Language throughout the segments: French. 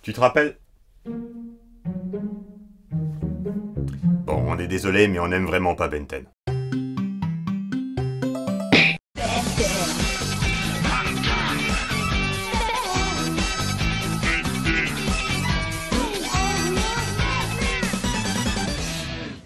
Tu te rappelles? Bon, on est désolé, mais on aime vraiment pas Ben 10.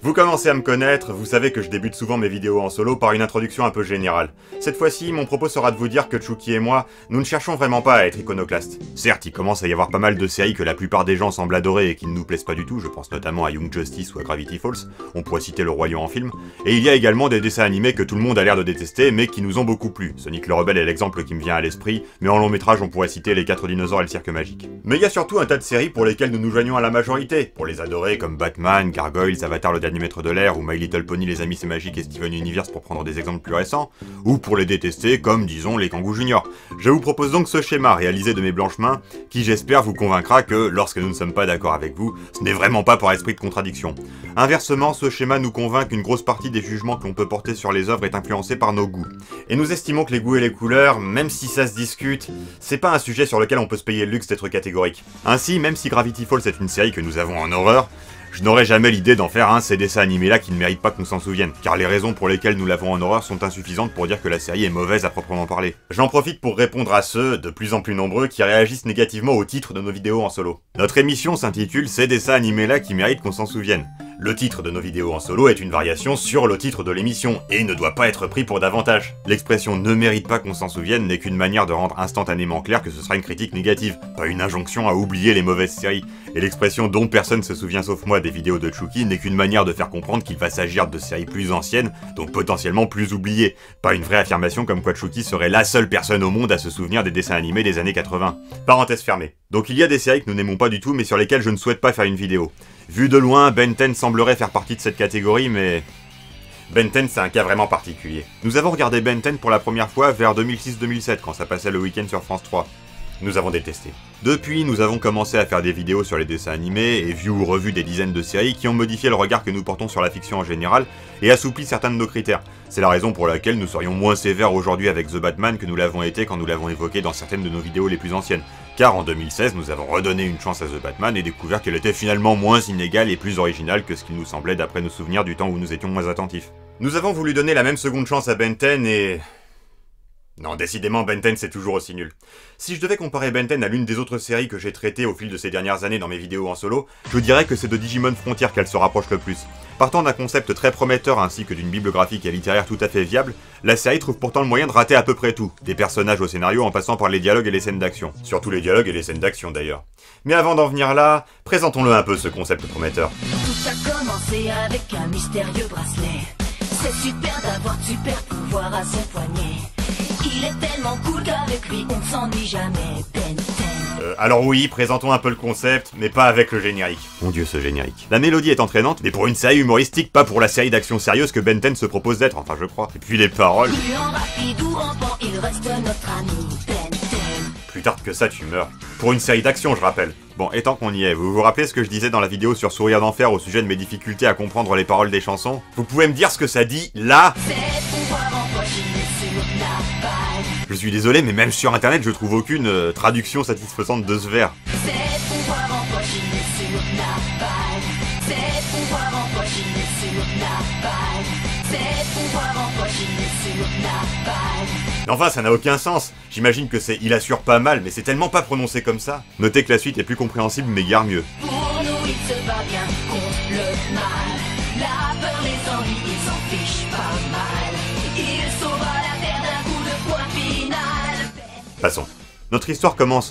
Vous commencez à me connaître, vous savez que je débute souvent mes vidéos en solo par une introduction un peu générale. Cette fois-ci, mon propos sera de vous dire que Chucky et moi, nous ne cherchons vraiment pas à être iconoclastes. Certes, il commence à y avoir pas mal de séries que la plupart des gens semblent adorer et qui ne nous plaisent pas du tout, je pense notamment à Young Justice ou à Gravity Falls, on pourrait citer Le Roi Lion en film, et il y a également des dessins animés que tout le monde a l'air de détester, mais qui nous ont beaucoup plu. Sonic le Rebelle est l'exemple qui me vient à l'esprit, mais en long métrage on pourrait citer Les 4 dinosaures et le cirque magique. Mais il y a surtout un tas de séries pour lesquelles nous nous joignons à la majorité, pour les adorer comme Batman, Gargoyles, Avatar le dernier maître de l'air ou My Little Pony, Les Amis c'est magique et Steven Universe pour prendre des exemples plus récents, ou pour les détester comme, disons, les Kangoo Junior. Je vous propose donc ce schéma réalisé de mes blanches mains, qui j'espère vous convaincra que, lorsque nous ne sommes pas d'accord avec vous, ce n'est vraiment pas par esprit de contradiction. Inversement, ce schéma nous convainc qu'une grosse partie des jugements que l'on peut porter sur les œuvres est influencée par nos goûts. Et nous estimons que les goûts et les couleurs, même si ça se discute, c'est pas un sujet sur lequel on peut se payer le luxe d'être catégorique. Ainsi, même si Gravity Falls est une série que nous avons en horreur, je n'aurais jamais l'idée d'en faire un ces dessins animés-là qui ne méritent pas qu'on s'en souvienne, car les raisons pour lesquelles nous l'avons en horreur sont insuffisantes pour dire que la série est mauvaise à proprement parler. J'en profite pour répondre à ceux, de plus en plus nombreux, qui réagissent négativement au titre de nos vidéos en solo. Notre émission s'intitule « Ces dessins animés-là qui méritent qu'on s'en souvienne ». Le titre de nos vidéos en solo est une variation sur le titre de l'émission, et ne doit pas être pris pour davantage. L'expression « ne mérite pas qu'on s'en souvienne » n'est qu'une manière de rendre instantanément clair que ce sera une critique négative, pas une injonction à oublier les mauvaises séries. Et l'expression « dont personne se souvient sauf moi » des vidéos de Chucky n'est qu'une manière de faire comprendre qu'il va s'agir de séries plus anciennes, donc potentiellement plus oubliées. Pas une vraie affirmation comme quoi Chucky serait la seule personne au monde à se souvenir des dessins animés des années 80. Parenthèse fermée. Donc il y a des séries que nous n'aimons pas du tout mais sur lesquelles je ne souhaite pas faire une vidéo. Vu de loin, Ben 10 semblerait faire partie de cette catégorie, mais... Ben 10 c'est un cas vraiment particulier. Nous avons regardé Ben 10 pour la première fois vers 2006-2007 quand ça passait le week-end sur France 3. Nous avons détesté. Depuis, nous avons commencé à faire des vidéos sur les dessins animés et vu ou revu des dizaines de séries qui ont modifié le regard que nous portons sur la fiction en général et assoupli certains de nos critères. C'est la raison pour laquelle nous serions moins sévères aujourd'hui avec The Batman que nous l'avons été quand nous l'avons évoqué dans certaines de nos vidéos les plus anciennes. Car en 2016, nous avons redonné une chance à The Batman et découvert qu'elle était finalement moins inégale et plus originale que ce qu'il nous semblait d'après nos souvenirs du temps où nous étions moins attentifs. Nous avons voulu donner la même seconde chance à Ben 10 et... Non, décidément, Ben 10 c'est toujours aussi nul. Si je devais comparer Ben 10 à l'une des autres séries que j'ai traitées au fil de ces dernières années dans mes vidéos en solo, je dirais que c'est de Digimon Frontier qu'elle se rapproche le plus. Partant d'un concept très prometteur ainsi que d'une bible graphique et littéraire tout à fait viable, la série trouve pourtant le moyen de rater à peu près tout, des personnages au scénario en passant par les dialogues et les scènes d'action. Surtout les dialogues et les scènes d'action d'ailleurs. Mais avant d'en venir là, présentons-le un peu ce concept prometteur. Tout a commencé avec un mystérieux bracelet. C'est super d'avoir de super pouvoirs à son poignet. Il est tellement cool qu'avec lui on ne s'ennuie jamais, Ben 10. Alors oui, présentons un peu le concept, mais pas avec le générique. Mon dieu, ce générique. La mélodie est entraînante, mais pour une série humoristique, pas pour la série d'action sérieuse que Ben 10 se propose d'être, enfin je crois. Et puis les paroles... Gluant, rapide ou rampant, il reste notre ami, Ben 10. Plus tard que ça, tu meurs. Pour une série d'action, je rappelle. Bon, et tant qu'on y est, vous vous rappelez ce que je disais dans la vidéo sur Sourire d'enfer au sujet de mes difficultés à comprendre les paroles des chansons? Vous pouvez me dire ce que ça dit, là? Je suis désolé, mais même sur internet, je trouve aucune traduction satisfaisante de ce vers. Mais enfin, ça n'a aucun sens. J'imagine que c'est « il assure pas mal », mais c'est tellement pas prononcé comme ça. Notez que la suite est plus compréhensible, mais gare mieux. Pour nous, il se bat bien contre le mal. La peur, les ennuis, ils s'en fichent pas mal. Il sauvera la terre d'un coup de poing final. Passons. Notre histoire commence...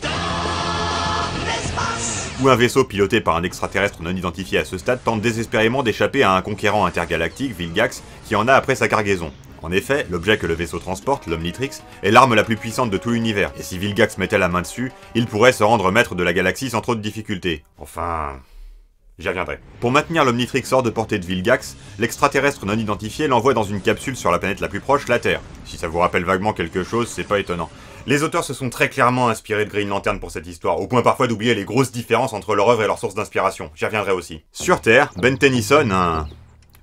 où un vaisseau piloté par un extraterrestre non identifié à ce stade tente désespérément d'échapper à un conquérant intergalactique, Vilgax, qui en a après sa cargaison. En effet, l'objet que le vaisseau transporte, l'Omnitrix, est l'arme la plus puissante de tout l'univers, et si Vilgax mettait la main dessus, il pourrait se rendre maître de la galaxie sans trop de difficultés. Enfin... j'y reviendrai. Pour maintenir l'Omnitrix hors de portée de Vilgax, l'extraterrestre non identifié l'envoie dans une capsule sur la planète la plus proche, la Terre. Si ça vous rappelle vaguement quelque chose, c'est pas étonnant. Les auteurs se sont très clairement inspirés de Green Lantern pour cette histoire, au point parfois d'oublier les grosses différences entre leur œuvre et leur source d'inspiration. J'y reviendrai aussi. Sur Terre, Ben Tennyson, un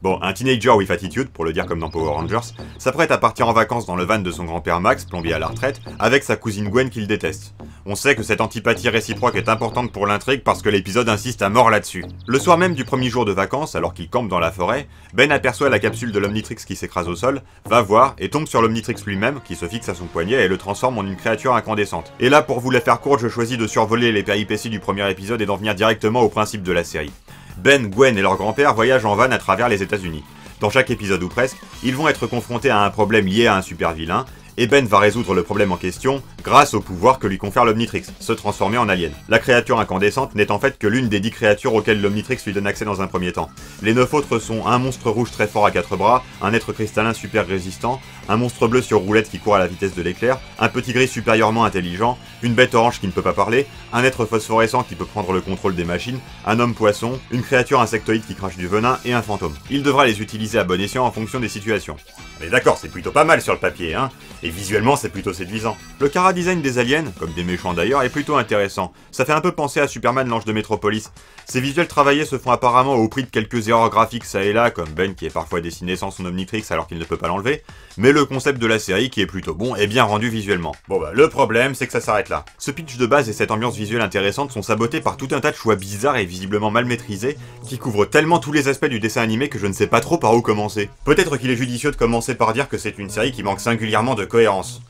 Bon, un teenager with attitude, pour le dire comme dans Power Rangers, s'apprête à partir en vacances dans le van de son grand-père Max, plombier à la retraite, avec sa cousine Gwen qu'il déteste. On sait que cette antipathie réciproque est importante pour l'intrigue parce que l'épisode insiste à mort là-dessus. Le soir même du premier jour de vacances, alors qu'il campe dans la forêt, Ben aperçoit la capsule de l'Omnitrix qui s'écrase au sol, va voir et tombe sur l'Omnitrix lui-même, qui se fixe à son poignet et le transforme en une créature incandescente. Et là, pour vous la faire courte, je choisis de survoler les péripéties du premier épisode et d'en venir directement au principe de la série. Ben, Gwen et leur grand-père voyagent en van à travers les États-Unis. Dans chaque épisode ou presque, ils vont être confrontés à un problème lié à un super vilain, et Ben va résoudre le problème en question grâce au pouvoir que lui confère l'Omnitrix, se transformer en alien. La créature incandescente n'est en fait que l'une des 10 créatures auxquelles l'Omnitrix lui donne accès dans un premier temps. Les 9 autres sont un monstre rouge très fort à 4 bras, un être cristallin super résistant, un monstre bleu sur roulette qui court à la vitesse de l'éclair, un petit gris supérieurement intelligent, une bête orange qui ne peut pas parler, un être phosphorescent qui peut prendre le contrôle des machines, un homme poisson, une créature insectoïde qui crache du venin et un fantôme. Il devra les utiliser à bon escient en fonction des situations. Mais d'accord, c'est plutôt pas mal sur le papier, hein, et visuellement c'est plutôt séduisant. Le chara-design des aliens, comme des méchants d'ailleurs, est plutôt intéressant. Ça fait un peu penser à Superman l'ange de Metropolis. Ces visuels travaillés se font apparemment au prix de quelques erreurs graphiques ça et là, comme Ben qui est parfois dessiné sans son Omnitrix alors qu'il ne peut pas l'enlever, mais le concept de la série qui est plutôt bon est bien rendu visuellement. Bon bah le problème c'est que ça s'arrête là. Ce pitch de base et cette ambiance visuelle intéressante sont sabotés par tout un tas de choix bizarres et visiblement mal maîtrisés, qui couvrent tellement tous les aspects du dessin animé que je ne sais pas trop par où commencer. Peut-être qu'il est judicieux de commencer par dire que c'est une série qui manque singulièrement de cohérence.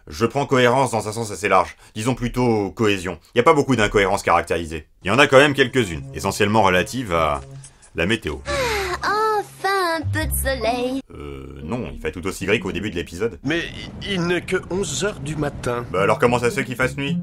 Je prends cohérence dans un sens assez large, disons plutôt cohésion. Y a pas beaucoup d'incohérences caractérisées. Il y en a quand même quelques-unes, essentiellement relatives à la météo. Enfin un peu de soleil. Non, il fait tout aussi gris qu'au début de l'épisode. Mais il n'est que 11h du matin. Bah alors comment ça se fait qu'il fasse nuit ?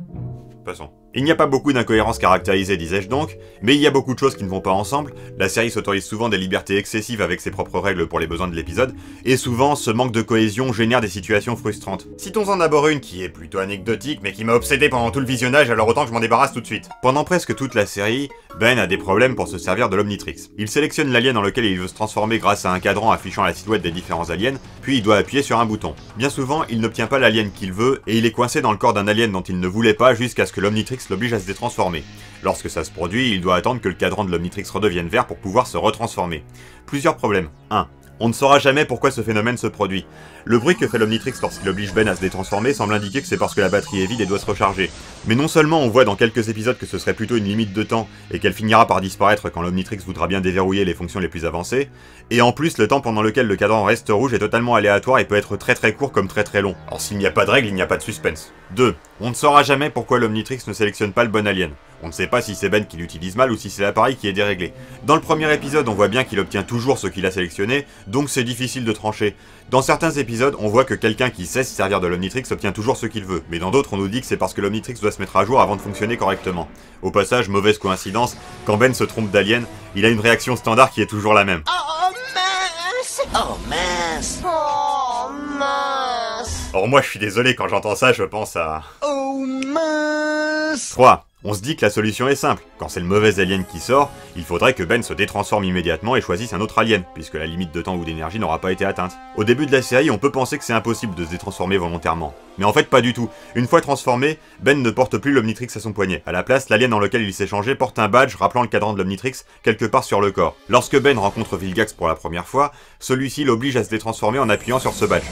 Passons. Il n'y a pas beaucoup d'incohérences caractérisées, disais-je donc, mais il y a beaucoup de choses qui ne vont pas ensemble. La série s'autorise souvent des libertés excessives avec ses propres règles pour les besoins de l'épisode, et souvent, ce manque de cohésion génère des situations frustrantes. Citons-en d'abord une qui est plutôt anecdotique, mais qui m'a obsédé pendant tout le visionnage, alors autant que je m'en débarrasse tout de suite. Pendant presque toute la série, Ben a des problèmes pour se servir de l'Omnitrix. Il sélectionne l'alien dans lequel il veut se transformer grâce à un cadran affichant la silhouette des différents aliens, puis il doit appuyer sur un bouton. Bien souvent, il n'obtient pas l'alien qu'il veut, et il est coincé dans le corps d'un alien dont il ne voulait pas jusqu'à ce que l'Omnitrix l'oblige à se détransformer. Lorsque ça se produit, il doit attendre que le cadran de l'Omnitrix redevienne vert pour pouvoir se retransformer. Plusieurs problèmes. 1. On ne saura jamais pourquoi ce phénomène se produit. Le bruit que fait l'Omnitrix lorsqu'il oblige Ben à se détransformer semble indiquer que c'est parce que la batterie est vide et doit se recharger. Mais non seulement on voit dans quelques épisodes que ce serait plutôt une limite de temps et qu'elle finira par disparaître quand l'Omnitrix voudra bien déverrouiller les fonctions les plus avancées, et en plus le temps pendant lequel le cadran reste rouge est totalement aléatoire et peut être très court comme très long. Alors s'il n'y a pas de règle, il n'y a pas de suspense. 2. On ne saura jamais pourquoi l'Omnitrix ne sélectionne pas le bon alien. On ne sait pas si c'est Ben qui l'utilise mal ou si c'est l'appareil qui est déréglé. Dans le premier épisode, on voit bien qu'il obtient toujours ce qu'il a sélectionné, donc c'est difficile de trancher. Dans certains épisodes, on voit que quelqu'un qui sait se servir de l'Omnitrix obtient toujours ce qu'il veut, mais dans d'autres on nous dit que c'est parce que l'Omnitrix doit se mettre à jour avant de fonctionner correctement. Au passage, mauvaise coïncidence, quand Ben se trompe d'alien, il a une réaction standard qui est toujours la même. Oh mince. Oh mince. Oh mince. Or moi je suis désolé, quand j'entends ça, je pense à... Oh mince. 3. On se dit que la solution est simple. Quand c'est le mauvais alien qui sort, il faudrait que Ben se détransforme immédiatement et choisisse un autre alien, puisque la limite de temps ou d'énergie n'aura pas été atteinte. Au début de la série, on peut penser que c'est impossible de se détransformer volontairement. Mais en fait pas du tout. Une fois transformé, Ben ne porte plus l'Omnitrix à son poignet. À la place, l'alien dans lequel il s'est changé porte un badge rappelant le cadran de l'Omnitrix quelque part sur le corps. Lorsque Ben rencontre Vilgax pour la première fois, celui-ci l'oblige à se détransformer en appuyant sur ce badge.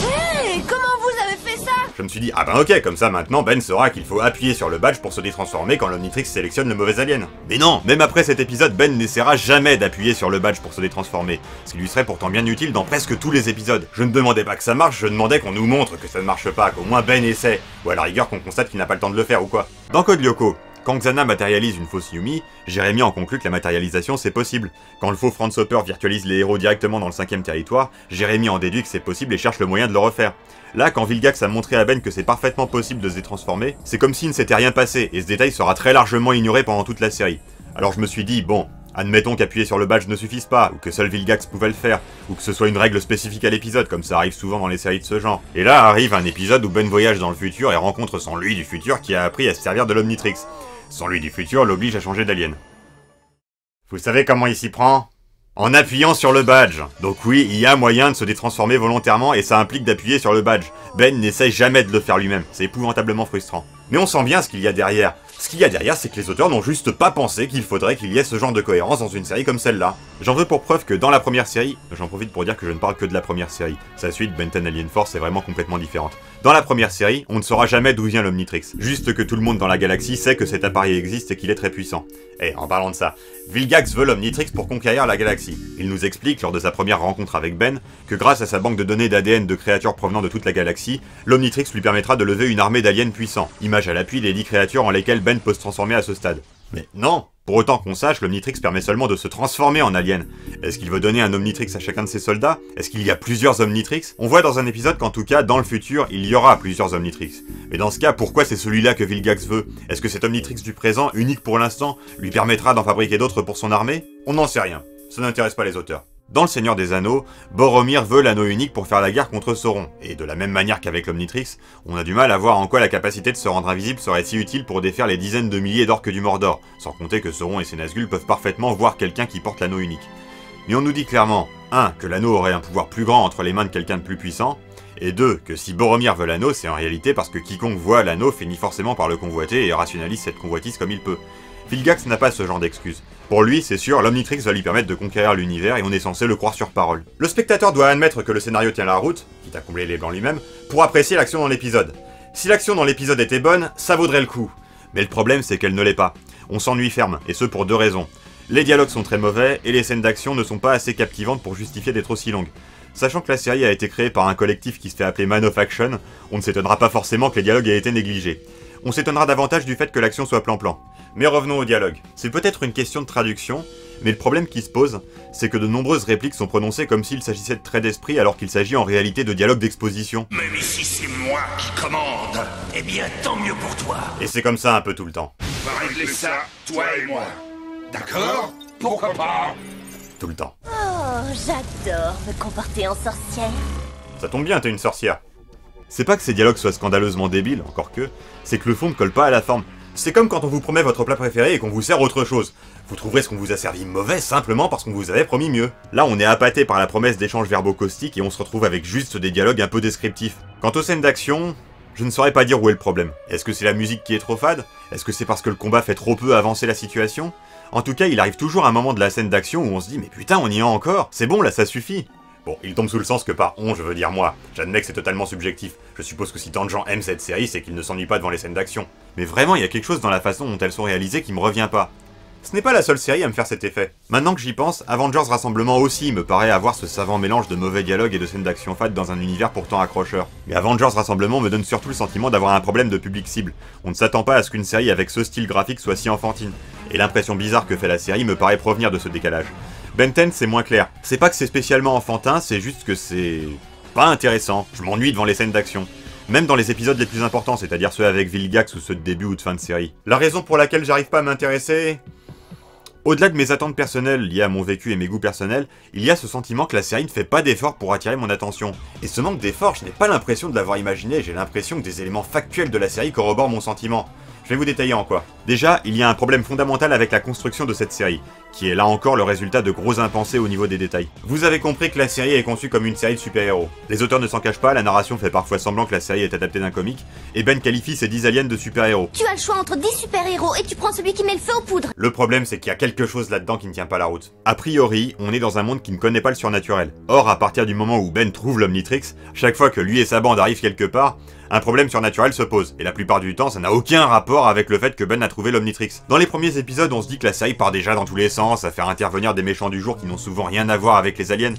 Hey, comment vous avez fait ça? Je me suis dit, ah ben ok, comme ça maintenant Ben saura qu'il faut appuyer sur le badge pour se détransformer quand l'Omnitrix sélectionne le mauvais alien. Mais non, même après cet épisode, Ben n'essaiera jamais d'appuyer sur le badge pour se détransformer, ce qui lui serait pourtant bien utile dans presque tous les épisodes. Je ne demandais pas que ça marche, je demandais qu'on nous montre que ça ne marche pas, qu'au moins Ben essaie, ou à la rigueur qu'on constate qu'il n'a pas le temps de le faire ou quoi. Dans Code Lyoko, quand Xana matérialise une fausse Yumi, Jérémy en conclut que la matérialisation c'est possible. Quand le faux Franz Hopper virtualise les héros directement dans le 5ème territoire, Jérémy en déduit que c'est possible et cherche le moyen de le refaire. Là, quand Vilgax a montré à Ben que c'est parfaitement possible de se détransformer, c'est comme s'il ne s'était rien passé, et ce détail sera très largement ignoré pendant toute la série. Alors je me suis dit, bon, admettons qu'appuyer sur le badge ne suffise pas, ou que seul Vilgax pouvait le faire, ou que ce soit une règle spécifique à l'épisode, comme ça arrive souvent dans les séries de ce genre. Et là arrive un épisode où Ben voyage dans le futur et rencontre son lui du futur qui a appris à se servir de l'Omnitrix. Son lui du futur l'oblige à changer d'alien. Vous savez comment il s'y prend ? En appuyant sur le badge. Donc oui, il y a moyen de se détransformer volontairement et ça implique d'appuyer sur le badge. Ben n'essaye jamais de le faire lui-même, c'est épouvantablement frustrant. Mais on sent bien ce qu'il y a derrière. Ce qu'il y a derrière, c'est que les auteurs n'ont juste pas pensé qu'il faudrait qu'il y ait ce genre de cohérence dans une série comme celle-là. J'en veux pour preuve que dans la première série, j'en profite pour dire que je ne parle que de la première série, sa suite, Ben 10 Alien Force, est vraiment complètement différente. Dans la première série, on ne saura jamais d'où vient l'Omnitrix, juste que tout le monde dans la galaxie sait que cet appareil existe et qu'il est très puissant. Et en parlant de ça, Vilgax veut l'Omnitrix pour conquérir la galaxie. Il nous explique, lors de sa première rencontre avec Ben, que grâce à sa banque de données d'ADN de créatures provenant de toute la galaxie, l'Omnitrix lui permettra de lever une armée d'aliens puissants, image à l'appui des 10 créatures en lesquelles Ben peut se transformer à ce stade. Mais non! Pour autant qu'on sache, l'Omnitrix permet seulement de se transformer en alien. Est-ce qu'il veut donner un Omnitrix à chacun de ses soldats? Est-ce qu'il y a plusieurs Omnitrix? On voit dans un épisode qu'en tout cas, dans le futur, il y aura plusieurs Omnitrix. Mais dans ce cas, pourquoi c'est celui-là que Vilgax veut? Est-ce que cet Omnitrix du présent, unique pour l'instant, lui permettra d'en fabriquer d'autres pour son armée? On n'en sait rien. Ça n'intéresse pas les auteurs. Dans Le Seigneur des Anneaux, Boromir veut l'anneau unique pour faire la guerre contre Sauron, et de la même manière qu'avec l'Omnitrix, on a du mal à voir en quoi la capacité de se rendre invisible serait si utile pour défaire les dizaines de milliers d'orques du Mordor, sans compter que Sauron et ses Nazgûl peuvent parfaitement voir quelqu'un qui porte l'anneau unique. Mais on nous dit clairement, 1. Que l'anneau aurait un pouvoir plus grand entre les mains de quelqu'un de plus puissant, et 2. Que si Boromir veut l'anneau, c'est en réalité parce que quiconque voit l'anneau finit forcément par le convoiter et rationalise cette convoitise comme il peut. Vilgax n'a pas ce genre d'excuses. Pour lui, c'est sûr, l'Omnitrix va lui permettre de conquérir l'univers et on est censé le croire sur parole. Le spectateur doit admettre que le scénario tient la route, quitte à combler les blancs lui-même, pour apprécier l'action dans l'épisode. Si l'action dans l'épisode était bonne, ça vaudrait le coup. Mais le problème, c'est qu'elle ne l'est pas. On s'ennuie ferme, et ce pour 2 raisons. Les dialogues sont très mauvais, et les scènes d'action ne sont pas assez captivantes pour justifier d'être aussi longues. Sachant que la série a été créée par un collectif qui se fait appeler Man of Action, on ne s'étonnera pas forcément que les dialogues aient été négligés. On s'étonnera davantage du fait que l'action soit plan-plan. Mais revenons au dialogue. C'est peut-être une question de traduction, mais le problème qui se pose, c'est que de nombreuses répliques sont prononcées comme s'il s'agissait de traits d'esprit alors qu'il s'agit en réalité de dialogues d'exposition. Même ici c'est moi qui commande. Eh bien tant mieux pour toi. Et c'est comme ça un peu tout le temps. On va régler ça, toi et moi. D'accord? Pourquoi pas? Tout le temps. Oh, j'adore me comporter en sorcière. Ça tombe bien, t'es une sorcière. C'est pas que ces dialogues soient scandaleusement débiles, encore que, c'est que le fond ne colle pas à la forme. C'est comme quand on vous promet votre plat préféré et qu'on vous sert autre chose. Vous trouverez ce qu'on vous a servi mauvais simplement parce qu'on vous avait promis mieux. Là, on est appâté par la promesse d'échanges verbaux caustiques et on se retrouve avec juste des dialogues un peu descriptifs. Quant aux scènes d'action, je ne saurais pas dire où est le problème. Est-ce que c'est la musique qui est trop fade? Est-ce que c'est parce que le combat fait trop peu avancer la situation? En tout cas, il arrive toujours un moment de la scène d'action où on se dit « Mais putain, on y est encore! C'est bon, là, ça suffit !» Bon, il tombe sous le sens que par on, je veux dire moi. J'admets que c'est totalement subjectif. Je suppose que si tant de gens aiment cette série, c'est qu'ils ne s'ennuient pas devant les scènes d'action. Mais vraiment, il y a quelque chose dans la façon dont elles sont réalisées qui me revient pas. Ce n'est pas la seule série à me faire cet effet. Maintenant que j'y pense, Avengers Rassemblement aussi me paraît avoir ce savant mélange de mauvais dialogues et de scènes d'action fades dans un univers pourtant accrocheur. Mais Avengers Rassemblement me donne surtout le sentiment d'avoir un problème de public cible. On ne s'attend pas à ce qu'une série avec ce style graphique soit si enfantine. Et l'impression bizarre que fait la série me paraît provenir de ce décalage. Ben 10, c'est moins clair. C'est pas que c'est spécialement enfantin, c'est juste que c'est pas intéressant. Je m'ennuie devant les scènes d'action. Même dans les épisodes les plus importants, c'est-à-dire ceux avec Vilgax ou ceux de début ou de fin de série. La raison pour laquelle j'arrive pas à m'intéresser... Au-delà de mes attentes personnelles liées à mon vécu et mes goûts personnels, il y a ce sentiment que la série ne fait pas d'efforts pour attirer mon attention. Et ce manque d'efforts, je n'ai pas l'impression de l'avoir imaginé, j'ai l'impression que des éléments factuels de la série corroborent mon sentiment. Je vais vous détailler en quoi. Déjà, il y a un problème fondamental avec la construction de cette série, qui est là encore le résultat de gros impensés au niveau des détails. Vous avez compris que la série est conçue comme une série de super-héros. Les auteurs ne s'en cachent pas, la narration fait parfois semblant que la série est adaptée d'un comic, et Ben qualifie ces 10 aliens de super-héros. Tu as le choix entre 10 super-héros et tu prends celui qui met le feu aux poudres. Le problème, c'est qu'il y a quelque chose là-dedans qui ne tient pas la route. A priori, on est dans un monde qui ne connaît pas le surnaturel. Or, à partir du moment où Ben trouve l'Omnitrix, chaque fois que lui et sa bande arrivent quelque part, un problème surnaturel se pose, et la plupart du temps, ça n'a aucun rapport avec le fait que Ben a trouvé l'Omnitrix. Dans les premiers épisodes, on se dit que la série part déjà dans tous les sens, à faire intervenir des méchants du jour qui n'ont souvent rien à voir avec les aliens.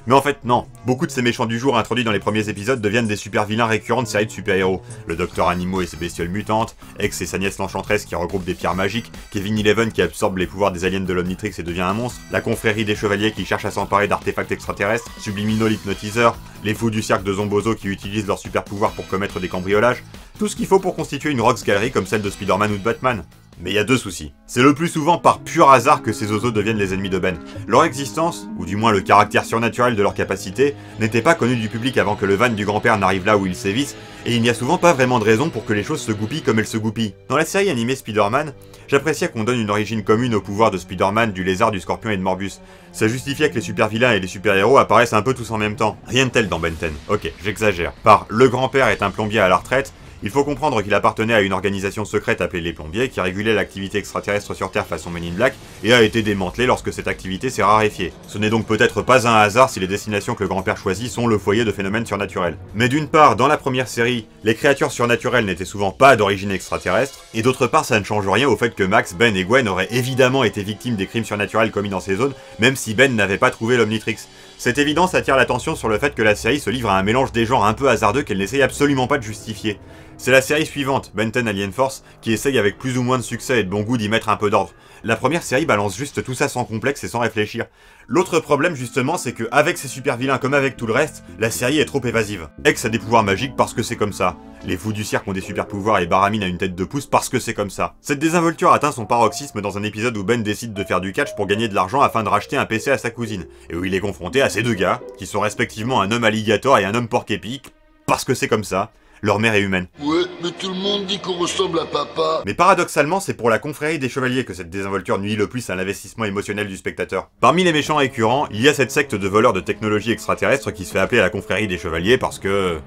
Mais en fait, non. Beaucoup de ces méchants du jour introduits dans les premiers épisodes deviennent des super vilains récurrents de séries de super-héros. Le Docteur Animo et ses bestioles mutantes, X et sa nièce l'Enchantresse qui regroupe des pierres magiques, Kevin Eleven qui absorbe les pouvoirs des aliens de l'Omnitrix et devient un monstre, la confrérie des chevaliers qui cherche à s'emparer d'artefacts extraterrestres, Sublimino l'hypnotiseur, les fous du cirque de Zombozo qui utilisent leurs super pouvoirs pour commettre des cambriolages, tout ce qu'il faut pour constituer une Rogues Gallery comme celle de Spider-Man ou de Batman. Mais il y a 2 soucis. C'est le plus souvent par pur hasard que ces oiseaux deviennent les ennemis de Ben. Leur existence, ou du moins le caractère surnaturel de leur capacité, n'était pas connu du public avant que le van du grand-père n'arrive là où ils sévissent, et il n'y a souvent pas vraiment de raison pour que les choses se goupillent comme elles se goupillent. Dans la série animée Spider-Man, j'appréciais qu'on donne une origine commune au pouvoir de Spider-Man, du lézard, du scorpion et de Morbus. Ça justifiait que les super-vilains et les super-héros apparaissent un peu tous en même temps. Rien de tel dans Ben 10. Ok, j'exagère. Par le grand-père est un plombier à la retraite, Il faut comprendre qu'il appartenait à une organisation secrète appelée les Plombiers qui régulait l'activité extraterrestre sur Terre façon Men in Black et a été démantelée lorsque cette activité s'est raréfiée. Ce n'est donc peut-être pas un hasard si les destinations que le grand-père choisit sont le foyer de phénomènes surnaturels. Mais d'une part, dans la première série, les créatures surnaturelles n'étaient souvent pas d'origine extraterrestre, et d'autre part ça ne change rien au fait que Max, Ben et Gwen auraient évidemment été victimes des crimes surnaturels commis dans ces zones, même si Ben n'avait pas trouvé l'Omnitrix. Cette évidence attire l'attention sur le fait que la série se livre à un mélange des genres un peu hasardeux qu'elle n'essaye absolument pas de justifier. C'est la série suivante, Ben 10 Alien Force, qui essaye avec plus ou moins de succès et de bon goût d'y mettre un peu d'ordre. La première série balance juste tout ça sans complexe et sans réfléchir. L'autre problème justement, c'est que avec ses super vilains comme avec tout le reste, la série est trop évasive. X a des pouvoirs magiques parce que c'est comme ça. Les fous du cirque ont des super pouvoirs et Baramine a une tête de pouce parce que c'est comme ça. Cette désinvolture atteint son paroxysme dans un épisode où Ben décide de faire du catch pour gagner de l'argent afin de racheter un PC à sa cousine, et où il est confronté à ces deux gars, qui sont respectivement un homme alligator et un homme porc-épic, parce que c'est comme ça. Leur mère est humaine. Ouais, mais tout le monde dit qu'on ressemble à papa. Mais paradoxalement, c'est pour la confrérie des chevaliers que cette désinvolture nuit le plus à l'investissement émotionnel du spectateur. Parmi les méchants récurrents, il y a cette secte de voleurs de technologie extraterrestre qui se fait appeler la confrérie des chevaliers parce que...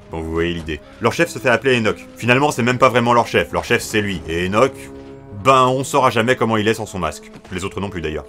Bon, vous voyez l'idée. Leur chef se fait appeler Enoch. Finalement, c'est même pas vraiment leur chef c'est lui. Et Enoch... Ben, on saura jamais comment il est sans son masque. Les autres non plus d'ailleurs.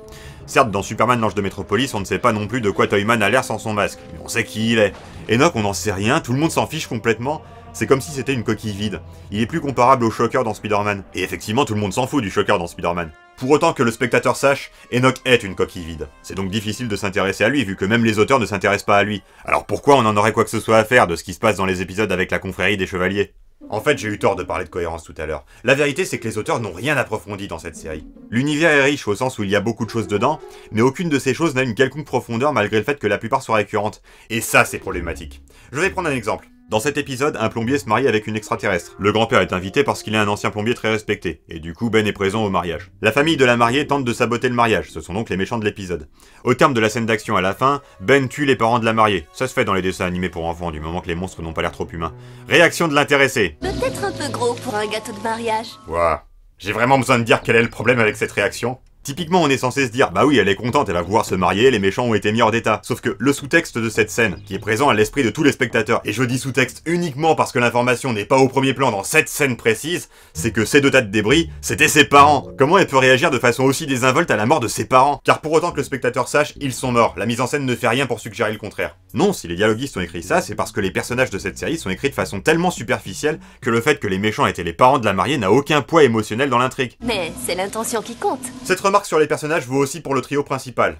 Certes, dans Superman l'Ange de Métropolis, on ne sait pas non plus de quoi Toyman a l'air sans son masque. Mais on sait qui il est. Enoch, on n'en sait rien, tout le monde s'en fiche complètement. C'est comme si c'était une coquille vide. Il est plus comparable au Shocker dans Spider-Man. Et effectivement, tout le monde s'en fout du Shocker dans Spider-Man. Pour autant que le spectateur sache, Enoch est une coquille vide. C'est donc difficile de s'intéresser à lui, vu que même les auteurs ne s'intéressent pas à lui. Alors pourquoi on en aurait quoi que ce soit à faire de ce qui se passe dans les épisodes avec la confrérie des chevaliers ? En fait, j'ai eu tort de parler de cohérence tout à l'heure. La vérité, c'est que les auteurs n'ont rien approfondi dans cette série. L'univers est riche au sens où il y a beaucoup de choses dedans, mais aucune de ces choses n'a une quelconque profondeur malgré le fait que la plupart soient récurrentes. Et ça, c'est problématique. Je vais prendre un exemple. Dans cet épisode, un plombier se marie avec une extraterrestre. Le grand-père est invité parce qu'il est un ancien plombier très respecté, et du coup Ben est présent au mariage. La famille de la mariée tente de saboter le mariage, ce sont donc les méchants de l'épisode. Au terme de la scène d'action à la fin, Ben tue les parents de la mariée. Ça se fait dans les dessins animés pour enfants, du moment que les monstres n'ont pas l'air trop humains. Réaction de l'intéressé. Peut-être un peu gros pour un gâteau de mariage. Ouah, j'ai vraiment besoin de dire quel est le problème avec cette réaction ? Typiquement, on est censé se dire, bah oui, elle est contente, elle va pouvoir se marier, les méchants ont été mis hors d'état. Sauf que le sous-texte de cette scène, qui est présent à l'esprit de tous les spectateurs, et je dis sous-texte uniquement parce que l'information n'est pas au premier plan dans cette scène précise, c'est que ces deux tas de débris, c'était ses parents. Comment elle peut réagir de façon aussi désinvolte à la mort de ses parents ? Car pour autant que le spectateur sache, ils sont morts. La mise en scène ne fait rien pour suggérer le contraire. Non, si les dialoguistes ont écrit ça, c'est parce que les personnages de cette série sont écrits de façon tellement superficielle que le fait que les méchants étaient les parents de la mariée n'a aucun poids émotionnel dans l'intrigue. Mais c'est l'intention qui compte. Cette remarque sur les personnages vaut aussi pour le trio principal.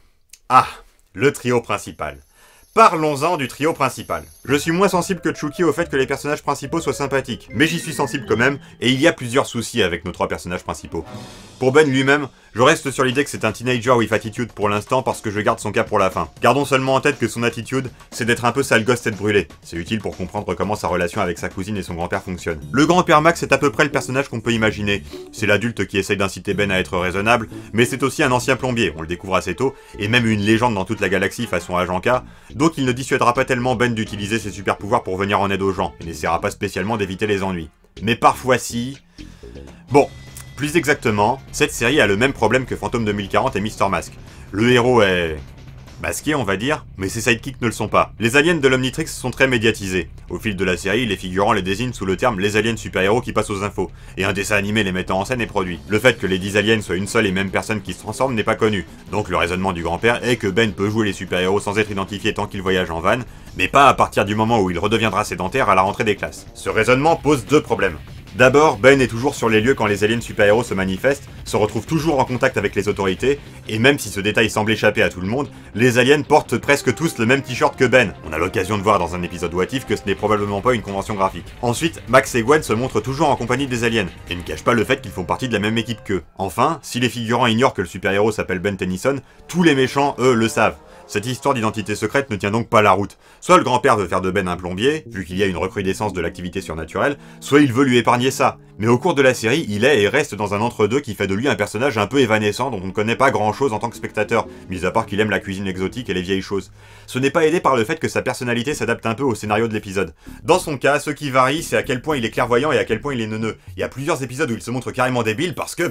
Ah, le trio principal. Parlons-en du trio principal. Je suis moins sensible que Chucky au fait que les personnages principaux soient sympathiques, mais j'y suis sensible quand même, et il y a plusieurs soucis avec nos trois personnages principaux. Pour Ben lui-même, je reste sur l'idée que c'est un teenager with attitude pour l'instant parce que je garde son cas pour la fin. Gardons seulement en tête que son attitude, c'est d'être un peu sale gosse tête brûlée. C'est utile pour comprendre comment sa relation avec sa cousine et son grand-père fonctionne. Le grand-père Max est à peu près le personnage qu'on peut imaginer. C'est l'adulte qui essaye d'inciter Ben à être raisonnable, mais c'est aussi un ancien plombier, on le découvre assez tôt, et même une légende dans toute la galaxie façon Agent K, donc il ne dissuadera pas tellement Ben d'utiliser ses super pouvoirs pour venir en aide aux gens, et n'essaiera pas spécialement d'éviter les ennuis. Mais parfois si... Bon, plus exactement, cette série a le même problème que Fantôme 2040 et Mr. Mask. Le héros est... masqués on va dire, mais ses sidekicks ne le sont pas. Les aliens de l'Omnitrix sont très médiatisés. Au fil de la série, les figurants les désignent sous le terme les aliens super-héros qui passent aux infos, et un dessin animé les mettant en scène est produit. Le fait que les 10 aliens soient une seule et même personne qui se transforme n'est pas connu, donc le raisonnement du grand-père est que Ben peut jouer les super-héros sans être identifié tant qu'il voyage en van, mais pas à partir du moment où il redeviendra sédentaire à la rentrée des classes. Ce raisonnement pose deux problèmes. D'abord, Ben est toujours sur les lieux quand les aliens super-héros se manifestent, se retrouve toujours en contact avec les autorités, et même si ce détail semble échapper à tout le monde, les aliens portent presque tous le même t-shirt que Ben. On a l'occasion de voir dans un épisode What If que ce n'est probablement pas une convention graphique. Ensuite, Max et Gwen se montrent toujours en compagnie des aliens, et ne cachent pas le fait qu'ils font partie de la même équipe qu'eux. Enfin, si les figurants ignorent que le super-héros s'appelle Ben Tennyson, tous les méchants, eux, le savent. Cette histoire d'identité secrète ne tient donc pas la route. Soit le grand-père veut faire de Ben un plombier, vu qu'il y a une recrudescence de l'activité surnaturelle, soit il veut lui épargner ça. Mais au cours de la série, il est et reste dans un entre-deux qui fait de lui un personnage un peu évanescent dont on ne connaît pas grand-chose en tant que spectateur, mis à part qu'il aime la cuisine exotique et les vieilles choses. Ce n'est pas aidé par le fait que sa personnalité s'adapte un peu au scénario de l'épisode. Dans son cas, ce qui varie, c'est à quel point il est clairvoyant et à quel point il est neuneux. Il y a plusieurs épisodes où il se montre carrément débile parce que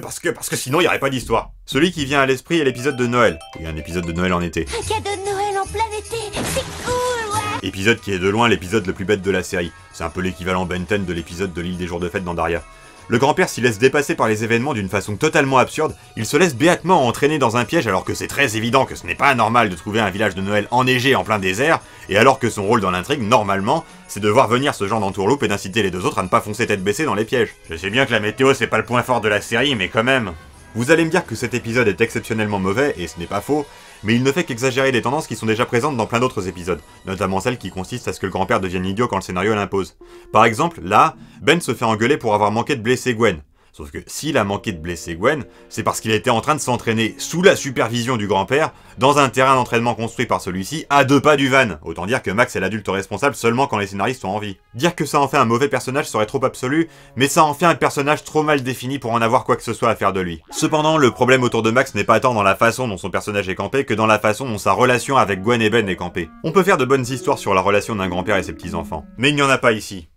sinon il n'y aurait pas d'histoire. Celui qui vient à l'esprit est l'épisode de Noël. Oui, un épisode de Noël en été. Un cadeau de Noël en plein été, c'est cool, ouais. Épisode qui est de loin l'épisode le plus bête de la série. C'est un peu l'équivalent Ben 10 de l'épisode de l'île des jours de fête dans Daria. Le grand-père s'y laisse dépasser par les événements d'une façon totalement absurde, il se laisse béatement entraîner dans un piège alors que c'est très évident que ce n'est pas normal de trouver un village de Noël enneigé en plein désert, et alors que son rôle dans l'intrigue, normalement, c'est de voir venir ce genre d'entourloupe et d'inciter les deux autres à ne pas foncer tête baissée dans les pièges. Je sais bien que la météo c'est pas le point fort de la série, mais quand même... Vous allez me dire que cet épisode est exceptionnellement mauvais, et ce n'est pas faux, mais il ne fait qu'exagérer des tendances qui sont déjà présentes dans plein d'autres épisodes, notamment celle qui consiste à ce que le grand-père devienne idiot quand le scénario l'impose. Par exemple, là, Ben se fait engueuler pour avoir manqué de blesser Gwen. Sauf que s'il a manqué de blesser Gwen, c'est parce qu'il était en train de s'entraîner sous la supervision du grand-père, dans un terrain d'entraînement construit par celui-ci, à 2 pas du van. Autant dire que Max est l'adulte responsable seulement quand les scénaristes sont en vie. Dire que ça en fait un mauvais personnage serait trop absolu, mais ça en fait un personnage trop mal défini pour en avoir quoi que ce soit à faire de lui. Cependant, le problème autour de Max n'est pas tant dans la façon dont son personnage est campé que dans la façon dont sa relation avec Gwen et Ben est campée. On peut faire de bonnes histoires sur la relation d'un grand-père et ses petits-enfants, mais il n'y en a pas ici.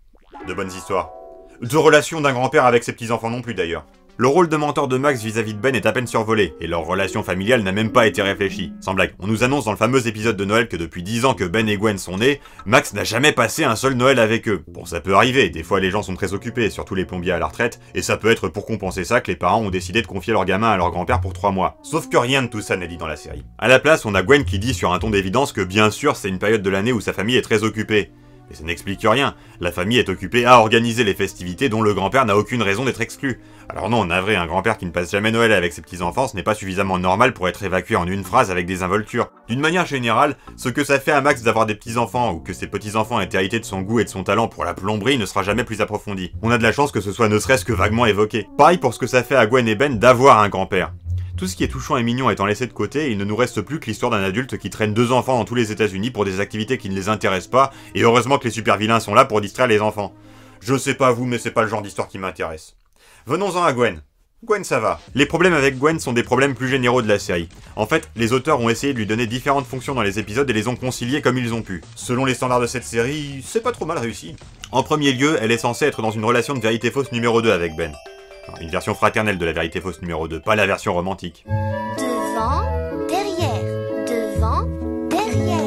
De bonnes histoires. De relation d'un grand-père avec ses petits-enfants non plus d'ailleurs. Le rôle de mentor de Max vis-à-vis de Ben est à peine survolé, et leur relation familiale n'a même pas été réfléchie. Sans blague, on nous annonce dans le fameux épisode de Noël que depuis 10 ans que Ben et Gwen sont nés, Max n'a jamais passé un seul Noël avec eux. Bon, ça peut arriver, des fois les gens sont très occupés, surtout les plombiers à la retraite, et ça peut être pour compenser ça que les parents ont décidé de confier leur gamin à leur grand-père pour 3 mois. Sauf que rien de tout ça n'est dit dans la série. À la place, on a Gwen qui dit sur un ton d'évidence que bien sûr c'est une période de l'année où sa famille est très occupée. Mais ça n'explique rien, la famille est occupée à organiser les festivités dont le grand-père n'a aucune raison d'être exclu. Alors non, navré, un grand-père qui ne passe jamais Noël avec ses petits-enfants, ce n'est pas suffisamment normal pour être évacué en une phrase avec des involtures. D'une manière générale, ce que ça fait à Max d'avoir des petits-enfants, ou que ses petits-enfants aient hérité de son goût et de son talent pour la plomberie ne sera jamais plus approfondi. On a de la chance que ce soit ne serait-ce que vaguement évoqué. Pareil pour ce que ça fait à Gwen et Ben d'avoir un grand-père. Tout ce qui est touchant et mignon étant laissé de côté, il ne nous reste plus que l'histoire d'un adulte qui traîne 2 enfants dans tous les États-Unis pour des activités qui ne les intéressent pas, et heureusement que les super vilains sont là pour distraire les enfants. Je sais pas vous, mais c'est pas le genre d'histoire qui m'intéresse. Venons-en à Gwen. Gwen ça va. Les problèmes avec Gwen sont des problèmes plus généraux de la série. En fait, les auteurs ont essayé de lui donner différentes fonctions dans les épisodes et les ont conciliées comme ils ont pu. Selon les standards de cette série, c'est pas trop mal réussi. En premier lieu, elle est censée être dans une relation de vérité fausse numéro 2 avec Ben. Une version fraternelle de la vérité fausse numéro 2, pas la version romantique. Devant, derrière. Devant, derrière.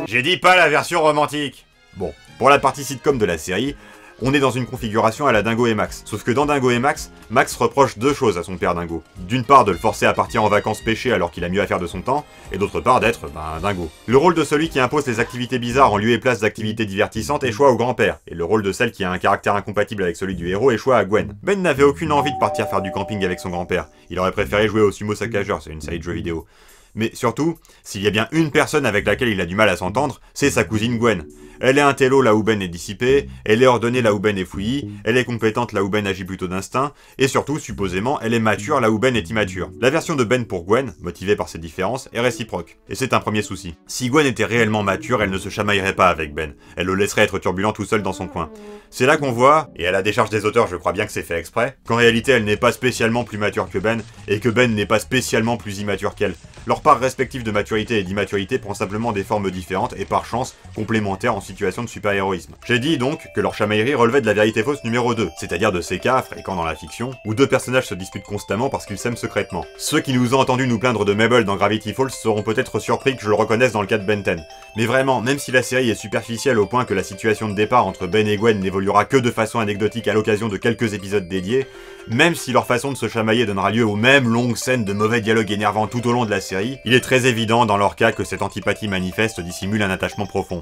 J'ai dit pas la version romantique. Bon, pour la partie sitcom de la série, on est dans une configuration à la Dingo et Max. Sauf que dans Dingo et Max, Max reproche 2 choses à son père Dingo. D'une part de le forcer à partir en vacances pêcher alors qu'il a mieux à faire de son temps, et d'autre part d'être, dingo. Le rôle de celui qui impose les activités bizarres en lieu et place d'activités divertissantes échoit au grand-père, et le rôle de celle qui a un caractère incompatible avec celui du héros échoit à Gwen. Ben n'avait aucune envie de partir faire du camping avec son grand-père, il aurait préféré jouer au sumo saccageur, c'est une série de jeux vidéo. Mais surtout, s'il y a bien une personne avec laquelle il a du mal à s'entendre, c'est sa cousine Gwen. Elle est un télo là où Ben est dissipé, elle est ordonnée là où Ben est fouillis, elle est compétente là où Ben agit plutôt d'instinct, et surtout, supposément, elle est mature là où Ben est immature. La version de Ben pour Gwen, motivée par ces différences, est réciproque. Et c'est un premier souci. Si Gwen était réellement mature, elle ne se chamaillerait pas avec Ben. Elle le laisserait être turbulent tout seul dans son coin. C'est là qu'on voit, et à la décharge des auteurs je crois bien que c'est fait exprès, qu'en réalité elle n'est pas spécialement plus mature que Ben, et que Ben n'est pas spécialement plus immature qu'elle. Leur part respective de maturité et d'immaturité prend simplement des formes différentes et par chance complémentaires en situation de super-héroïsme. J'ai dit donc que leur chamaillerie relevait de la vérité fausse numéro 2, c'est-à-dire de ces cas, fréquents dans la fiction, où 2 personnages se disputent constamment parce qu'ils s'aiment secrètement. Ceux qui nous ont entendu nous plaindre de Mabel dans Gravity Falls seront peut-être surpris que je le reconnaisse dans le cas de Ben 10. Mais vraiment, même si la série est superficielle au point que la situation de départ entre Ben et Gwen n'évoluera que de façon anecdotique à l'occasion de quelques épisodes dédiés, même si leur façon de se chamailler donnera lieu aux mêmes longues scènes de mauvais dialogues énervants tout au long de la série, il est très évident dans leur cas que cette antipathie manifeste dissimule un attachement profond.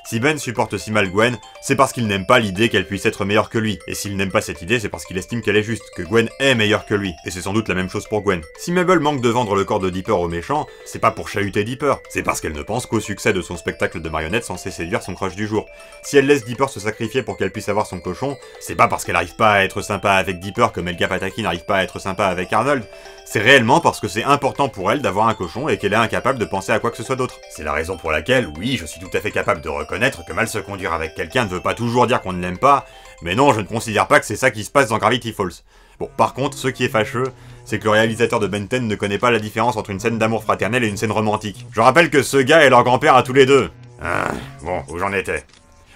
Si Ben supporte si mal Gwen, c'est parce qu'il n'aime pas l'idée qu'elle puisse être meilleure que lui. Et s'il n'aime pas cette idée, c'est parce qu'il estime qu'elle est juste, que Gwen est meilleure que lui. Et c'est sans doute la même chose pour Gwen. Si Mabel manque de vendre le corps de Dipper aux méchants, c'est pas pour chahuter Dipper, c'est parce qu'elle ne pense qu'au succès de son spectacle de marionnettes censé séduire son crush du jour. Si elle laisse Dipper se sacrifier pour qu'elle puisse avoir son cochon, c'est pas parce qu'elle n'arrive pas à être sympa avec Dipper comme Elga Pataki n'arrive pas à être sympa avec Arnold. C'est réellement parce que c'est important pour elle d'avoir un cochon et qu'elle est incapable de penser à quoi que ce soit d'autre. C'est la raison pour laquelle, oui, je suis tout à fait capable de reconnaître que mal se conduire avec quelqu'un ne veut pas toujours dire qu'on ne l'aime pas, mais non, je ne considère pas que c'est ça qui se passe dans Gravity Falls. Bon, par contre, ce qui est fâcheux, c'est que le réalisateur de Ben 10 ne connaît pas la différence entre une scène d'amour fraternel et une scène romantique. Je rappelle que ce gars est leur grand-père à tous les deux. Bon, où j'en étais?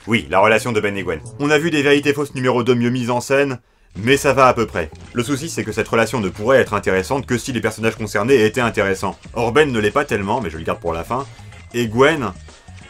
Oui, la relation de Ben et Gwen. On a vu des vérités fausses numéro 2 mieux mises en scène, mais ça va à peu près. Le souci c'est que cette relation ne pourrait être intéressante que si les personnages concernés étaient intéressants. Or Ben ne l'est pas tellement, mais je le garde pour la fin, et Gwen...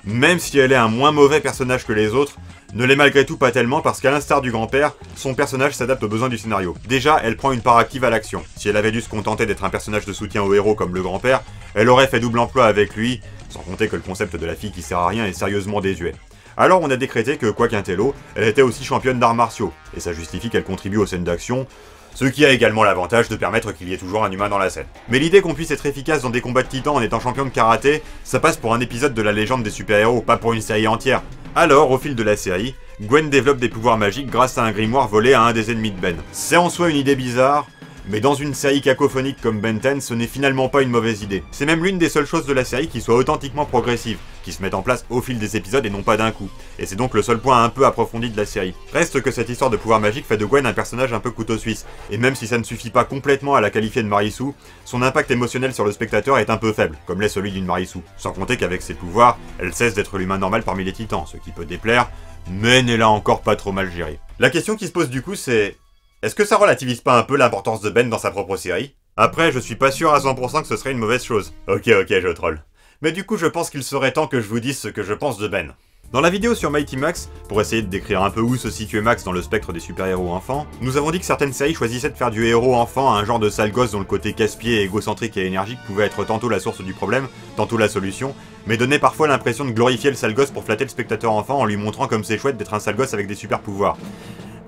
même si elle est un moins mauvais personnage que les autres, ne l'est malgré tout pas tellement parce qu'à l'instar du grand-père, son personnage s'adapte aux besoins du scénario. Déjà, elle prend une part active à l'action. Si elle avait dû se contenter d'être un personnage de soutien au héros comme le grand-père, elle aurait fait double emploi avec lui, sans compter que le concept de la fille qui sert à rien est sérieusement désuet. Alors on a décrété que, quoi qu'intello, elle était aussi championne d'arts martiaux, et ça justifie qu'elle contribue aux scènes d'action, ce qui a également l'avantage de permettre qu'il y ait toujours un humain dans la scène. Mais l'idée qu'on puisse être efficace dans des combats de titans en étant champion de karaté, ça passe pour un épisode de la légende des super-héros, pas pour une série entière. Alors, au fil de la série, Gwen développe des pouvoirs magiques grâce à un grimoire volé à un des ennemis de Ben. C'est en soi une idée bizarre, mais dans une série cacophonique comme Ben 10, ce n'est finalement pas une mauvaise idée. C'est même l'une des seules choses de la série qui soit authentiquement progressive, qui se met en place au fil des épisodes et non pas d'un coup. Et c'est donc le seul point un peu approfondi de la série. Reste que cette histoire de pouvoir magique fait de Gwen un personnage un peu couteau suisse, et même si ça ne suffit pas complètement à la qualifier de Marisu, son impact émotionnel sur le spectateur est un peu faible, comme l'est celui d'une Marisu. Sans compter qu'avec ses pouvoirs, elle cesse d'être l'humain normal parmi les titans, ce qui peut déplaire, mais n'est là encore pas trop mal géré. La question qui se pose du coup c'est... Est-ce que ça relativise pas un peu l'importance de Ben dans sa propre série? Après, je suis pas sûr à 100% que ce serait une mauvaise chose. Ok, je troll. Mais du coup, je pense qu'il serait temps que je vous dise ce que je pense de Ben. Dans la vidéo sur Mighty Max, pour essayer de décrire un peu où se situait Max dans le spectre des super-héros enfants, nous avons dit que certaines séries choisissaient de faire du héros enfant un genre de sale gosse dont le côté casse-pied, égocentrique et énergique pouvait être tantôt la source du problème, tantôt la solution, mais donnait parfois l'impression de glorifier le sale gosse pour flatter le spectateur enfant en lui montrant comme c'est chouette d'être un sale gosse avec des super-pouvoirs.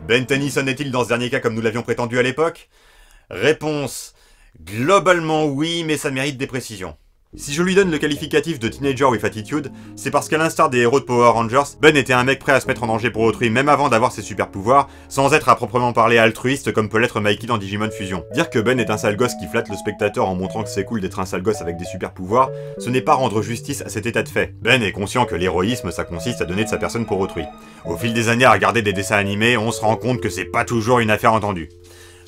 Ben Tennyson est-il dans ce dernier cas comme nous l'avions prétendu à l'époque? Réponse: globalement oui, mais ça mérite des précisions. Si je lui donne le qualificatif de Teenager with Attitude, c'est parce qu'à l'instar des héros de Power Rangers, Ben était un mec prêt à se mettre en danger pour autrui même avant d'avoir ses super pouvoirs, sans être à proprement parler altruiste comme peut l'être Mikey dans Digimon Fusion. Dire que Ben est un sale gosse qui flatte le spectateur en montrant que c'est cool d'être un sale gosse avec des super pouvoirs, ce n'est pas rendre justice à cet état de fait. Ben est conscient que l'héroïsme ça consiste à donner de sa personne pour autrui. Au fil des années à regarder des dessins animés, on se rend compte que c'est pas toujours une affaire entendue.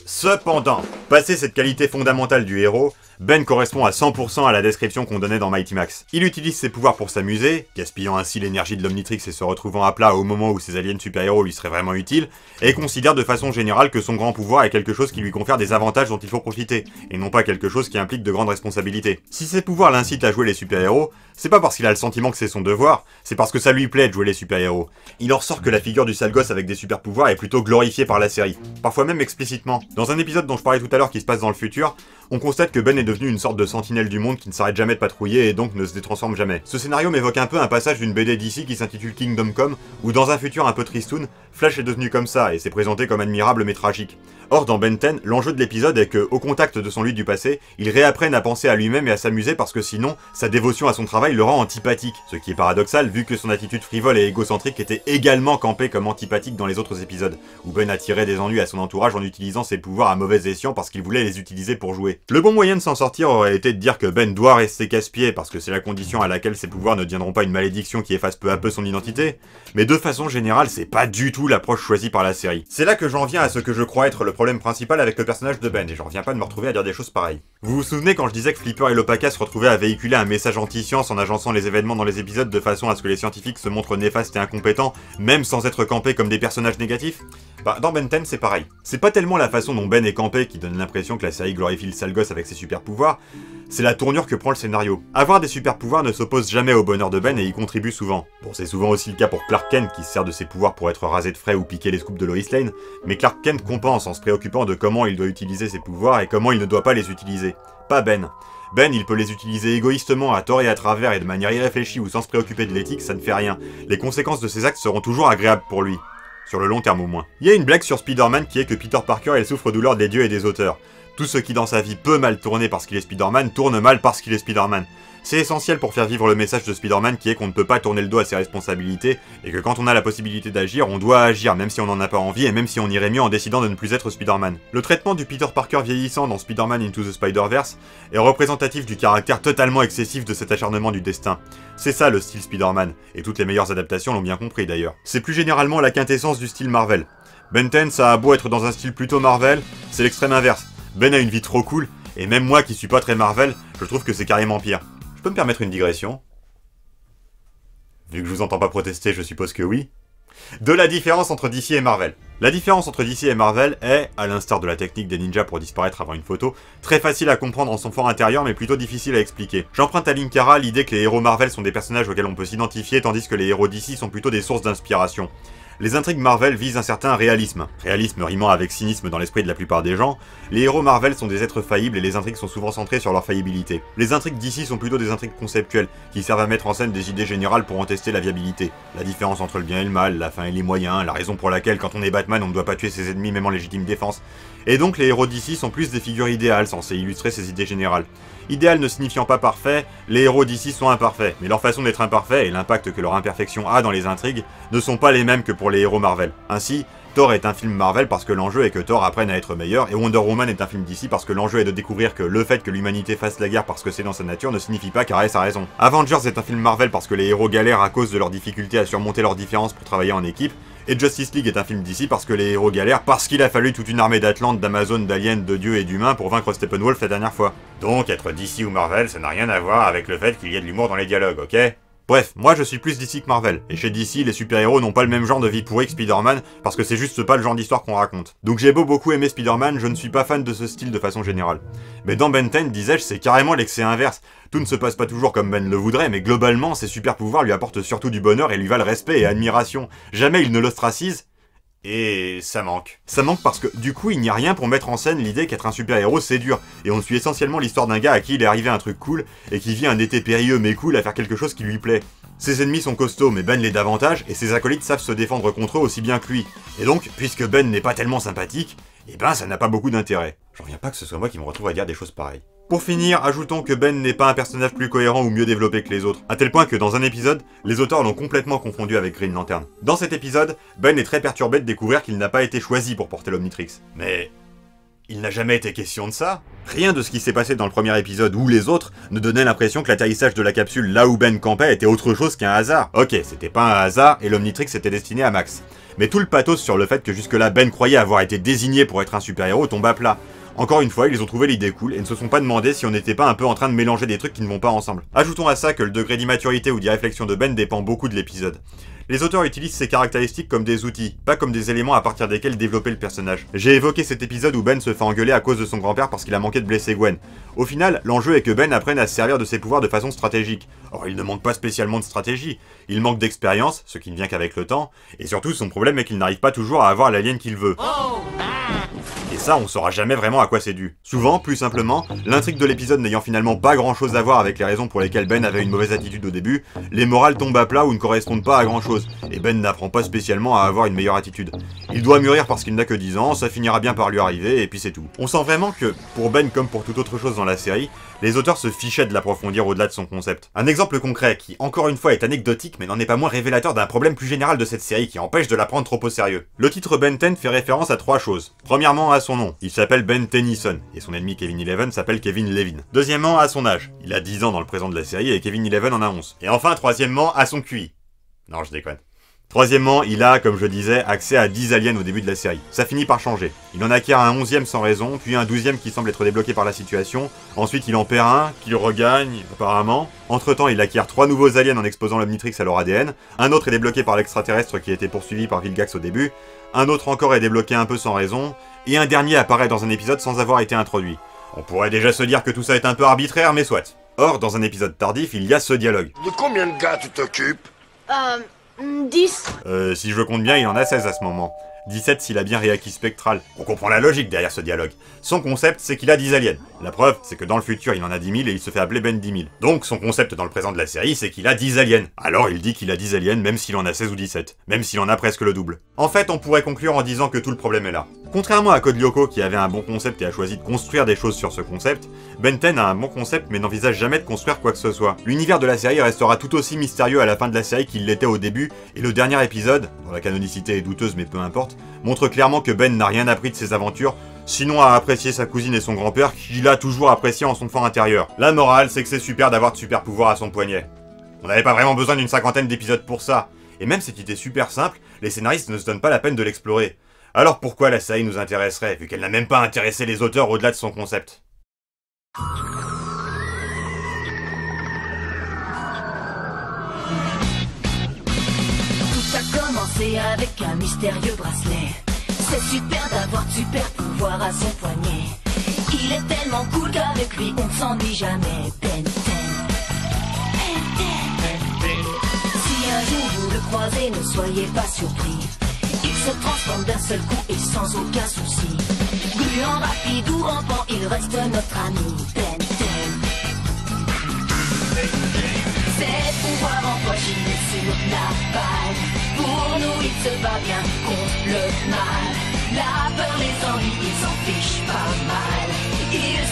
Cependant, passé cette qualité fondamentale du héros, Ben correspond à 100% à la description qu'on donnait dans Mighty Max. Il utilise ses pouvoirs pour s'amuser, gaspillant ainsi l'énergie de l'Omnitrix et se retrouvant à plat au moment où ses aliens super-héros lui seraient vraiment utiles, et considère de façon générale que son grand pouvoir est quelque chose qui lui confère des avantages dont il faut profiter, et non pas quelque chose qui implique de grandes responsabilités. Si ses pouvoirs l'incitent à jouer les super-héros, c'est pas parce qu'il a le sentiment que c'est son devoir, c'est parce que ça lui plaît de jouer les super-héros. Il en ressort que la figure du sale gosse avec des super-pouvoirs est plutôt glorifiée par la série, parfois même explicitement. Dans un épisode dont je parlais tout à l'heure qui se passe dans le futur, on constate que Ben est devenu une sorte de sentinelle du monde qui ne s'arrête jamais de patrouiller et donc ne se détransforme jamais. Ce scénario m'évoque un peu un passage d'une BD d'ici qui s'intitule Kingdom Come, où dans un futur un peu tristoun, Flash est devenu comme ça et s'est présenté comme admirable mais tragique. Or dans Ben 10, l'enjeu de l'épisode est que, au contact de son lui du passé, il réapprenne à penser à lui-même et à s'amuser parce que sinon, sa dévotion à son travail le rend antipathique. Ce qui est paradoxal vu que son attitude frivole et égocentrique était également campée comme antipathique dans les autres épisodes, où Ben attirait des ennuis à son entourage en utilisant ses pouvoirs à mauvais escient parce qu'il voulait les utiliser pour jouer. Le bon moyen de s'en sortir aurait été de dire que Ben doit rester casse-pied parce que c'est la condition à laquelle ses pouvoirs ne deviendront pas une malédiction qui efface peu à peu son identité, mais de façon générale, c'est pas du tout l'approche choisie par la série. C'est là que j'en viens à ce que je crois être le problème principal avec le personnage de Ben, et j'en reviens pas de me retrouver à dire des choses pareilles. Vous vous souvenez quand je disais que Flipper et Lopaka se retrouvaient à véhiculer un message anti-science en agençant les événements dans les épisodes de façon à ce que les scientifiques se montrent néfastes et incompétents, même sans être campés comme des personnages négatifs? Bah, dans Ben 10, c'est pareil. C'est pas tellement la façon dont Ben est campé qui donne l'impression que la série glorifie le sale gosse avec ses super pouvoirs, c'est la tournure que prend le scénario. Avoir des super pouvoirs ne s'oppose jamais au bonheur de Ben et y contribue souvent. Bon, c'est souvent aussi le cas pour Clark Kent qui se sert de ses pouvoirs pour être rasé de frais ou piquer les scoops de Lois Lane, mais Clark Kent compense en se préoccupant de comment il doit utiliser ses pouvoirs et comment il ne doit pas les utiliser. Pas Ben. Ben, il peut les utiliser égoïstement, à tort et à travers, et de manière irréfléchie ou sans se préoccuper de l'éthique, ça ne fait rien. Les conséquences de ses actes seront toujours agréables pour lui. Sur le long terme au moins. Il y a une blague sur Spider-Man qui est que Peter Parker est le souffre-douleur des dieux et des auteurs. Tout ce qui dans sa vie peut mal tourner parce qu'il est Spider-Man, tourne mal parce qu'il est Spider-Man. C'est essentiel pour faire vivre le message de Spider-Man qui est qu'on ne peut pas tourner le dos à ses responsabilités, et que quand on a la possibilité d'agir, on doit agir même si on n'en a pas envie et même si on irait mieux en décidant de ne plus être Spider-Man. Le traitement du Peter Parker vieillissant dans Spider-Man Into the Spider-Verse est représentatif du caractère totalement excessif de cet acharnement du destin. C'est ça le style Spider-Man, et toutes les meilleures adaptations l'ont bien compris d'ailleurs. C'est plus généralement la quintessence du style Marvel. Ben 10, ça a beau être dans un style plutôt Marvel, c'est l'extrême inverse. Ben a une vie trop cool, et même moi qui suis pas très Marvel, je trouve que c'est carrément pire. Je peux me permettre une digression? Vu que je vous entends pas protester, je suppose que oui. De la différence entre DC et Marvel. La différence entre DC et Marvel est, à l'instar de la technique des ninjas pour disparaître avant une photo, très facile à comprendre en son fort intérieur mais plutôt difficile à expliquer. J'emprunte à Linkara l'idée que les héros Marvel sont des personnages auxquels on peut s'identifier tandis que les héros DC sont plutôt des sources d'inspiration. Les intrigues Marvel visent un certain réalisme. Réalisme rimant avec cynisme dans l'esprit de la plupart des gens, les héros Marvel sont des êtres faillibles et les intrigues sont souvent centrées sur leur faillibilité. Les intrigues d'ici sont plutôt des intrigues conceptuelles, qui servent à mettre en scène des idées générales pour en tester la viabilité. La différence entre le bien et le mal, la fin et les moyens, la raison pour laquelle quand on est Batman on ne doit pas tuer ses ennemis même en légitime défense. Et donc les héros d'ici sont plus des figures idéales censées illustrer ces idées générales. Idéal ne signifiant pas parfait, les héros d'ici sont imparfaits, mais leur façon d'être imparfaits et l'impact que leur imperfection a dans les intrigues ne sont pas les mêmes que pour les héros Marvel. Ainsi, Thor est un film Marvel parce que l'enjeu est que Thor apprenne à être meilleur, et Wonder Woman est un film d'ici parce que l'enjeu est de découvrir que le fait que l'humanité fasse la guerre parce que c'est dans sa nature ne signifie pas qu'Ares a raison. Avengers est un film Marvel parce que les héros galèrent à cause de leur difficulté à surmonter leurs différences pour travailler en équipe, et Justice League est un film d'ici parce que les héros galèrent parce qu'il a fallu toute une armée d'Atlantes, d'Amazones, d'aliens, de dieux et d'humains pour vaincre Steppenwolf la dernière fois. Donc être DC ou Marvel, ça n'a rien à voir avec le fait qu'il y ait de l'humour dans les dialogues, ok ? Bref, moi je suis plus DC que Marvel, et chez DC, les super-héros n'ont pas le même genre de vie pourrie que Spider-Man, parce que c'est juste pas le genre d'histoire qu'on raconte. Donc j'ai beau beaucoup aimer Spider-Man, je ne suis pas fan de ce style de façon générale. Mais dans Ben 10, disais-je, c'est carrément l'excès inverse. Tout ne se passe pas toujours comme Ben le voudrait, mais globalement, ses super-pouvoirs lui apportent surtout du bonheur et lui valent respect et admiration. Jamais il ne l'ostracise. Et ça manque. Ça manque parce que, du coup, il n'y a rien pour mettre en scène l'idée qu'être un super-héros c'est dur, et on suit essentiellement l'histoire d'un gars à qui il est arrivé un truc cool, et qui vit un été périlleux mais cool à faire quelque chose qui lui plaît. Ses ennemis sont costauds, mais Ben l'est davantage, et ses acolytes savent se défendre contre eux aussi bien que lui. Et donc, puisque Ben n'est pas tellement sympathique, eh ben ça n'a pas beaucoup d'intérêt. J'en reviens pas que ce soit moi qui me retrouve à dire des choses pareilles. Pour finir, ajoutons que Ben n'est pas un personnage plus cohérent ou mieux développé que les autres, à tel point que dans un épisode, les auteurs l'ont complètement confondu avec Green Lantern. Dans cet épisode, Ben est très perturbé de découvrir qu'il n'a pas été choisi pour porter l'Omnitrix. Mais il n'a jamais été question de ça. Rien de ce qui s'est passé dans le premier épisode ou les autres ne donnait l'impression que l'atterrissage de la capsule là où Ben campait était autre chose qu'un hasard. Ok, c'était pas un hasard et l'Omnitrix était destiné à Max. Mais tout le pathos sur le fait que jusque-là Ben croyait avoir été désigné pour être un super-héros tombe à plat. Encore une fois, ils ont trouvé l'idée cool et ne se sont pas demandé si on n'était pas un peu en train de mélanger des trucs qui ne vont pas ensemble. Ajoutons à ça que le degré d'immaturité ou d'irréflexion de Ben dépend beaucoup de l'épisode. Les auteurs utilisent ces caractéristiques comme des outils, pas comme des éléments à partir desquels développer le personnage. J'ai évoqué cet épisode où Ben se fait engueuler à cause de son grand-père parce qu'il a manqué de blesser Gwen. Au final, l'enjeu est que Ben apprenne à se servir de ses pouvoirs de façon stratégique. Or, il ne manque pas spécialement de stratégie, il manque d'expérience, ce qui ne vient qu'avec le temps, et surtout son problème est qu'il n'arrive pas toujours à avoir l'alien qu'il veut. Et ça, on saura jamais vraiment à quoi c'est dû. Souvent, plus simplement, l'intrigue de l'épisode n'ayant finalement pas grand chose à voir avec les raisons pour lesquelles Ben avait une mauvaise attitude au début, les morales tombent à plat ou ne correspondent pas à grand chose, et Ben n'apprend pas spécialement à avoir une meilleure attitude. Il doit mûrir parce qu'il n'a que 10 ans, ça finira bien par lui arriver, et puis c'est tout. On sent vraiment que, pour Ben comme pour toute autre chose dans la série, les auteurs se fichaient de l'approfondir au-delà de son concept. Un exemple concret qui, encore une fois, est anecdotique mais n'en est pas moins révélateur d'un problème plus général de cette série qui empêche de la prendre trop au sérieux. Le titre Ben 10 fait référence à 3 choses. Premièrement, à son nom. Il s'appelle Ben Tennyson, et son ennemi Kevin Eleven s'appelle Kevin Levin. Deuxièmement, à son âge. Il a 10 ans dans le présent de la série et Kevin Eleven en a 11. Et enfin, troisièmement, à son QI. Non, je déconne. Troisièmement, il a, comme je disais, accès à 10 aliens au début de la série. Ça finit par changer. Il en acquiert un 11e sans raison, puis un 12e qui semble être débloqué par la situation. Ensuite, il en perd un, qu'il regagne, apparemment. Entre-temps, il acquiert 3 nouveaux aliens en exposant l'Omnitrix à leur ADN. Un autre est débloqué par l'extraterrestre qui a été poursuivi par Vilgax au début. Un autre encore est débloqué un peu sans raison. Et un dernier apparaît dans un épisode sans avoir été introduit. On pourrait déjà se dire que tout ça est un peu arbitraire, mais soit. Or, dans un épisode tardif, il y a ce dialogue. De combien de gars tu t'occupes? 10. Si je compte bien, il en a 16 à ce moment. 17 s'il a bien réacquis Spectral. On comprend la logique derrière ce dialogue. Son concept, c'est qu'il a 10 aliens. La preuve, c'est que dans le futur, il en a 10 000 et il se fait appeler Ben 10 000. Donc, son concept dans le présent de la série, c'est qu'il a 10 aliens. Alors, il dit qu'il a 10 aliens même s'il en a 16 ou 17. Même s'il en a presque le double. En fait, on pourrait conclure en disant que tout le problème est là. Contrairement à Code Lyoko qui avait un bon concept et a choisi de construire des choses sur ce concept, Ben 10 a un bon concept mais n'envisage jamais de construire quoi que ce soit. L'univers de la série restera tout aussi mystérieux à la fin de la série qu'il l'était au début, et le dernier épisode, dont la canonicité est douteuse mais peu importe, montre clairement que Ben n'a rien appris de ses aventures, sinon à apprécier sa cousine et son grand-père qu'il a toujours apprécié en son fort intérieur. La morale, c'est que c'est super d'avoir de super pouvoirs à son poignet. On n'avait pas vraiment besoin d'une 50aine d'épisodes pour ça, et même cette idée super simple, les scénaristes ne se donnent pas la peine de l'explorer. Alors pourquoi la série nous intéresserait, vu qu'elle n'a même pas intéressé les auteurs au-delà de son concept? Tout a commencé commencer avec un mystérieux bracelet. C'est super d'avoir de super pouvoirs à son poignet. Il est tellement cool qu'avec lui on ne s'ennuie jamais. Ben 10. Si un jour vous le croisez, ne soyez pas surpris. Il se transforme d'un seul coup et sans aucun souci. Gluant, rapide ou rampant, il reste notre ami. Ben 10. Ses pouvoirs empoignés sur la balle. Pour nous, il se bat bien contre le mal. La peur, les envies, il s'en fiche pas mal. Il